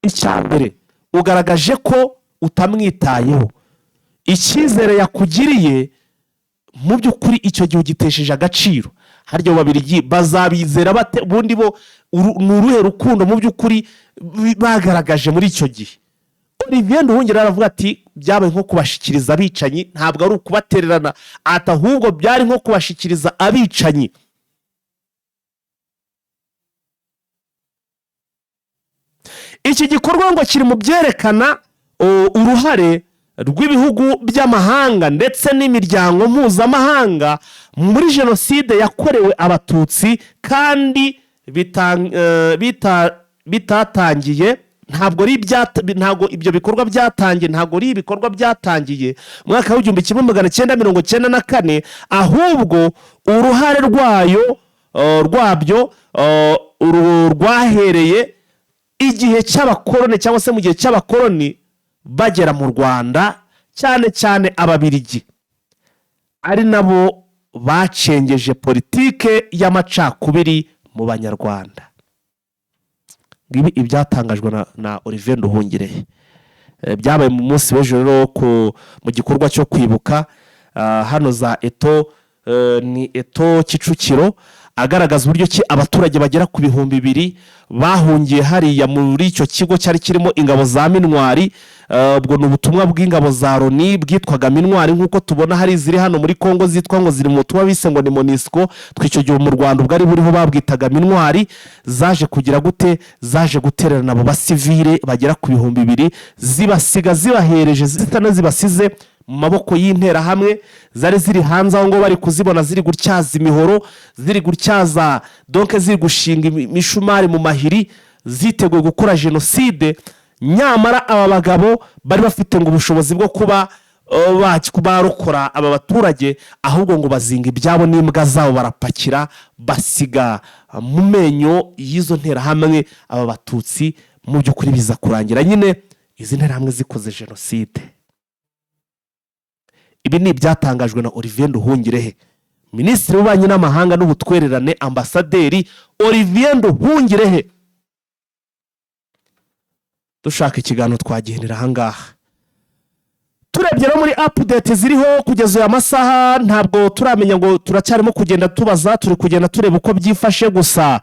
Icya mbere ugaragaje ko utamwitayeho, icyizere yakugiriye mu by'ukuri icyo gihe ugitesheje agaciro. Harya babiri bazabizera bate? Ubundi bo ni uruhe rukundo mu by'ukuri bagaragaje muri icyo gihe? Olivier Nduhungira aravuga ati byabaye nko kubashikiriza abicanyi, ntabwo ari ukubatererana, ahubwo byari nko kubashikiriza abicanyi. Iki gikorwa ngo kiri mu byerekana uruhare rw'ibihugu by'amahanga ndetse n'imiryango mpuzamahanga muri jenoside yakorewe abatutsi, kandi bitatangiye, ntabwo ibyo bikorwa byatangiye, ntabwo ari ibikorwa byatangiye mu mwaka w'igihumbi kimwe magana cyenda mirongo cyenda na kane, ahubwo uruhare rwabyo rwahereye igihe cy'abakoloni, cyangwa se mu gihe cy'abakoloni bagera mu Rwanda, cyane cyane Ababiligi, ari nabo bacengeje politike y'amacakubiri mu Banyarwanda. Ibi ibyatangajwe na Olivier Nduhungire byabaye mu munsi w'ejo rero mu gikorwa cyo kwibuka hano za eto, ni eto Kicukiro, agaragaza uburyo ki abaturage bagera ku 2,000 bahungiye hariya muri icyo kigo cyari kirimo ingabo za Mintwari. Ubwo ni ubutumwa bw'ingabo za Loni bwitwaga Mintwari, nk'uko tubona hari ziri hano muri Kongo zitwa ngo ziri mu butumwa bise ngo ni MONUSCO. Twicyo gihe mu Rwanda ubwo ari buriho babwitaga Mintwari. Zaje kugira gute? Zaje gutererana abo basivile bagera ku 2,000, zibasiga zibahereje zibasize mu maboko y'interahamwe zari ziri hanze aho ngo bari kuzibona ziri gutyaza imihoro, ziri gutyaza donc ziri gushinga imishumari mu mahiri, ziteguye gukora jenoside. Nyamara aba bagabo bari bafite ngo ubushobozi bwo kuba barokora aba baturage, ahubwo ngo bazinga ibyabo n'imbwa zabo, barapakira basiga mu menyo y'izo nterahamwe aba batutsi. Mu by'ukuri biza kurangira nyine izi nterahamwe zikoze jenoside. Ibi ni ibyatangajwe na Olivier Nduhungire, Minisitiri w'Ububanyi n'Amahanga n'Ubutwererane, Ambasaderi Olivier Nduhungire. Dushaka ikiganiro twagihenera ahangaha. Turebye no muri update ziriho kugeza aya masaha, ntabwo turamenya ngo turacyarimo kugenda tubaza, turi kugenda tureba uko byifashe. Gusa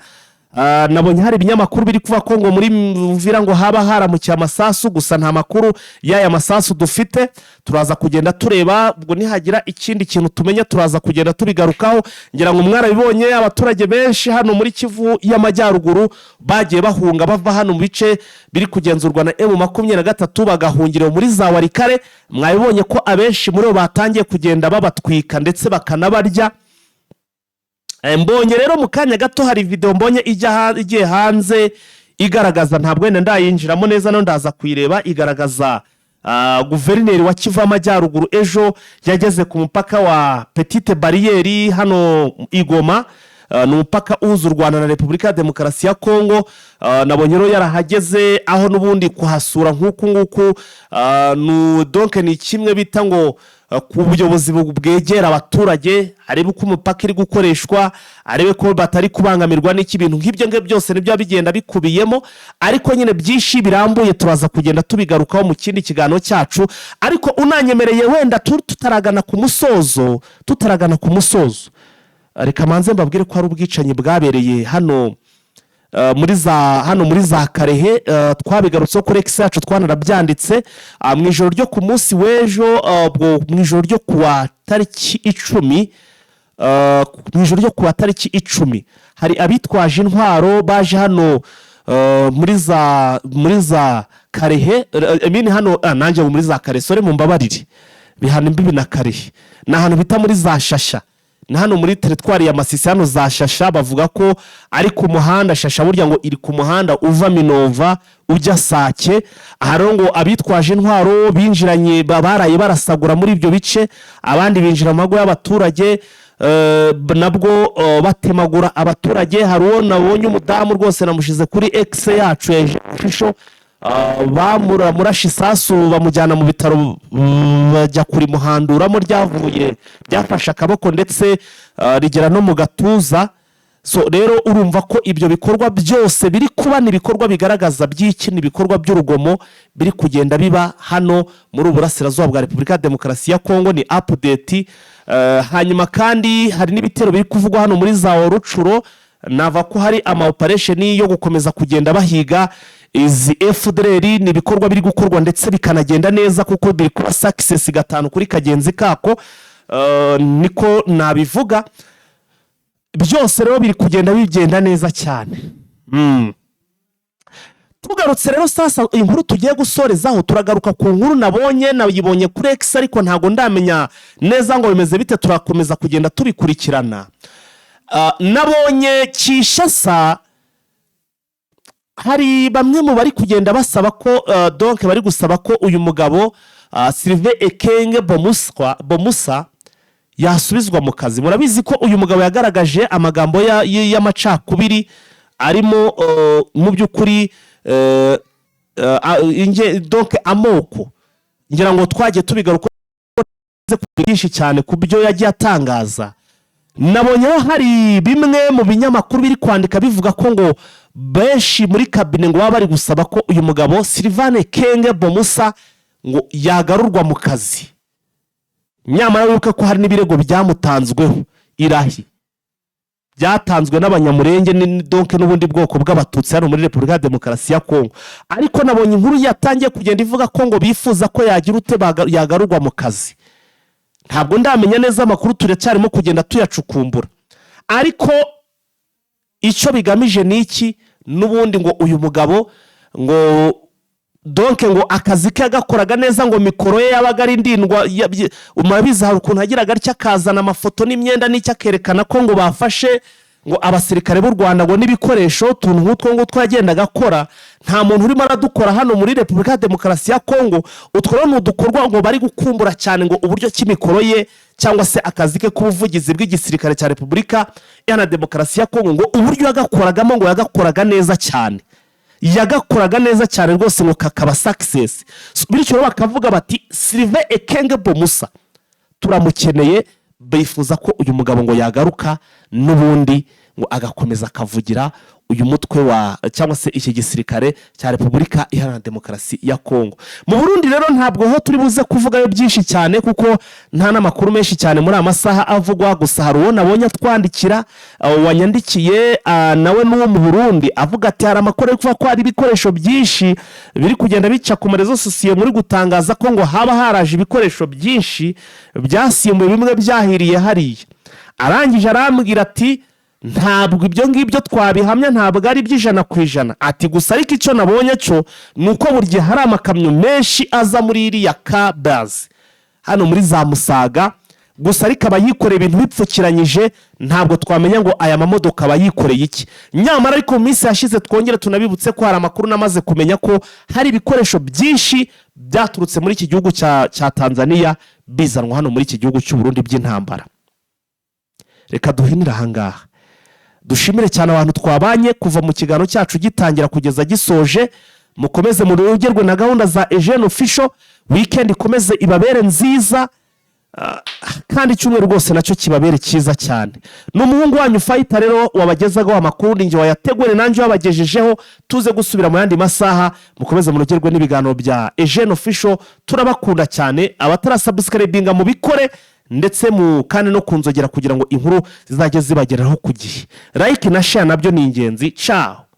nabonye hari ibinyamakuru biri kuvuga ko ngo muri Mvira ngo haba haramukiye amasasu, gusa nta makuru y'aya masasu dufite. Turaza kugenda tureba, ubwo nihagira ikindi kintu tumenya turaza kugenda tubigarukaho. Ngira ngo mwarabibonye abaturage benshi hano muri Kivu y'Amajyaruguru bagiye bahunga bava hano mu bice biri kugenzurwa na M23 bagahungira muri za Warikare. Mwabibonye ko abenshi muri bo batangiye kugenda babatwika ndetse bakanabarya. Mbonye rero mu kanya gato hari video mbonye igiye hanze igaragaza, ntabwo wenda ndayinjiramo neza no ndaza kuyireba, igaragaza guverineri wa Kivu y'Amajyaruguru ejo yageze ku mupaka wa Petite Barriere hano Igoma. ni umupaka uhuza u Rwanda na Repubulika ya Demokarasi ya Kongo. Nabonye rero yarahageze aho n'ubundi kuhasura nk'uku nguku donc ni kimwe bita ngo ku buyobozi bwegera abaturage, arebe uko umupaka iri gukoreshwa, arebe ko batari kubangamirwa n'iki, bintu nk'ibyo ngibyo byose nibyo bigenda bikubiyemo, ariko nyine byinshi birambuye turaza kugenda tubigarukaho mu kindi kiganiro cyacu. Ariko unanyemereye wenda tutaragana ku musozo, reka manze mbabwire ko hari ubwicanyi bwabereye hano muri za Karehe. Twabigarutseho kuri X yacu, twanarabyanditse mu ijoro ryo ku munsi w'ejo, mu ijoro ryo kuwa tariki 10 hari abitwaje intwaro baje hano muri za Karehe, hano nanjye muri za Karehe, sore mumbabarire, bihana imbibi na Karehe, ni ahantu bita muri za Shasha, na hano muri teritwari ya Masisi, hano za Shasha. Bavuga ko ari ku muhanda Shasha, burya ngo iri ku muhanda uva Minova ujya Sake. Aha rero ngo abitwaje intwaro binjiranye, baraye barasagura muri ibyo bice, abandi binjira mu mago y'abaturage, nabwo batemagura abaturage. Hari uwo nabonye umudamu rwose namushize kuri X yacu ejisho, bamurashe isasu bamujyana mu bitaro, bajya kuri muhanduramo, ryavuye byafashe akaboko ndetse rigera no mu gatuza. So rero urumva ko ibyo bikorwa byose biri kuba ni ibikorwa bigaragaza by'iki, ni ibikorwa by'urugomo biri kugenda biba hano muri uburasirazuba bwa Repubulika ya Demokarasi ya Kongo. Ni update. Hanyuma kandi hari n'ibitero biri kuvugwa hano muri za Rucuro. Nava ko hari ama operation yo gukomeza kugenda bahiga izi FDLR. Ni ibikorwa biri gukorwa ndetse bikanagenda neza, kuko biri kuba success 5 kuri kagenzi kako, niko nabivuga. Byose rero biri kugenda bigenda neza cyane. Tugarutse rero sasa inkuru tugiye gusorezaho, turagaruka ku nkuru nayibonye kuri X, ariko ntago ndamenya neza ngo bimeze bite, turakomeza kugenda tubikurikirana. Nabonye Kinshasa hari bamwe mu bari kugenda basaba ko donc bari gusaba ko uyu mugabo Sylvain Ekenge Bomusa yasubizwa mu kazi. Murabizi ko uyu mugabo yagaragaje amagambo y'amacakubiri arimo mu by'ukuri donc amoko. Ngira ngo twagiye tubigaruka byinshi cyane ku byo yagiye atangaza. Nabonye hari bimwe mu binyamakuru biri kwandika bivuga ko ngo benshi muri kabine ngo baba bari gusaba ko uyu mugabo Sylvain Ekenge Bomusa ngo yagarurwa mu kazi. Nyamara yuko ko hari n'ibirego byamutanzweho irahi, byatanzwe n'abanyamurenge donc n'ubundi bwoko bw'abatutsi hano muri Repubulika ya Demokarasi ya Kongo. Ariko nabonye inkuru yatangiye kugenda ivuga ko ngo bifuza ko yagarurwa mu kazi. Ntabwo ndamenya neza amakuru, turacyarimo kugenda tuyacukumbura, ariko icyo bigamije niki n'ubundi ngo uyu mugabo ngo donc ngo akazi ke gakoraga neza, ngo mikoro ye yabaga ari ndindwa. Murabizi hari ukuntu agiraga atya akazana amafoto n'imyenda n'icyo akerekana ko ngo bafashe ngo abasirikare b'u Rwanda ngo n'ibikoresho, tuntu nk'utwo ngo twagendaga akora. Nta muntu urimo aradukora hano muri Repubulika ya Demokarasi ya Kongo. Utwo rero n'udukorwa ngo bari gukumbura cyane, ngo uburyo kimikoro ye cyangwa se akazi ke k'ubuvugizi bw'igisirikare cya Repubulika ya Demokarasi ya Kongo, ngo uburyo yagakoragamo ngo yagakoraga neza cyane, yagakoraga neza cyane rwose, ngo kakaba success. Bityo rero bakavuga bati Sylvain Ekenge Bomusa turamukeneye, bifuza ko uyu mugabo ngo yagaruka n'ubundi ngo agakomeza akavugira uyu mutwe wa cyangwa se iki gisirikare cya Repubulika Iharanira Demokarasi ya Kongo. Mu Burundi rero ntabwo ho turi buze kuvugayo byinshi cyane, kuko nta namakuru menshi cyane muri amasaha avugwa. Gusa hari uwo nabonye twandikira, wanyandikiye nawe n'uwo mu Burundi, avuga ati hari amakuru kuva ko hari ibikoresho byinshi biri kugenda bica ku marezo sosiyo, muri gutangaza ko ngo haba haraje ibikoresho byinshi byasimbuye bimwe byahiriye hariya. Arangije arambwira ati ntabwo ibyo ngibyo twabihamya, ntabwo ari by'100%. Ati gusa ariko icyo nabonye cyo nuko buri gihe hari amakamyo menshi aza muri iriya kabazi hano muri za Musaga, gusa ariko abayikoreye ibintu bipfukiranyije, ntabwo twamenya ngo aya mamodoka abayikoreye iki. Nyamara ariko mu minsi yashize twongere tunabibutse ko hari amakuru namaze kumenya ko hari ibikoresho byinshi byaturutse muri iki gihugu cya Tanzania bizanwa hano muri iki gihugu cy'u Burundi by'intambara. Reka duhinira ahangaha. dushimire cyane abantu twabanye kuva mu kiganiro cyacu gitangira kugeza gisoje. Mukomeze murugerwe na gahunda za Eugene Official. Weekend ikomeze ibabere nziza, kandi icyumweru rwose nacyo kibabere cyiza cyane. N'umuhungu wanyu Fighter rero wabagezagaho amakuru, ninjye wayategure nanjye wabagejejeho. Tuze gusubira mu yandi masaha. Mukomeze murugerwe n'ibiganiro bya Eugene Official. Turabakunda cyane. Abatarasubscribinga mu bikore, ndetse mu kandi no kunzogera kugira ngo inkuru zizajye zibageraho ku gihe. Like na share nabyo ni ingenzi. Ciao.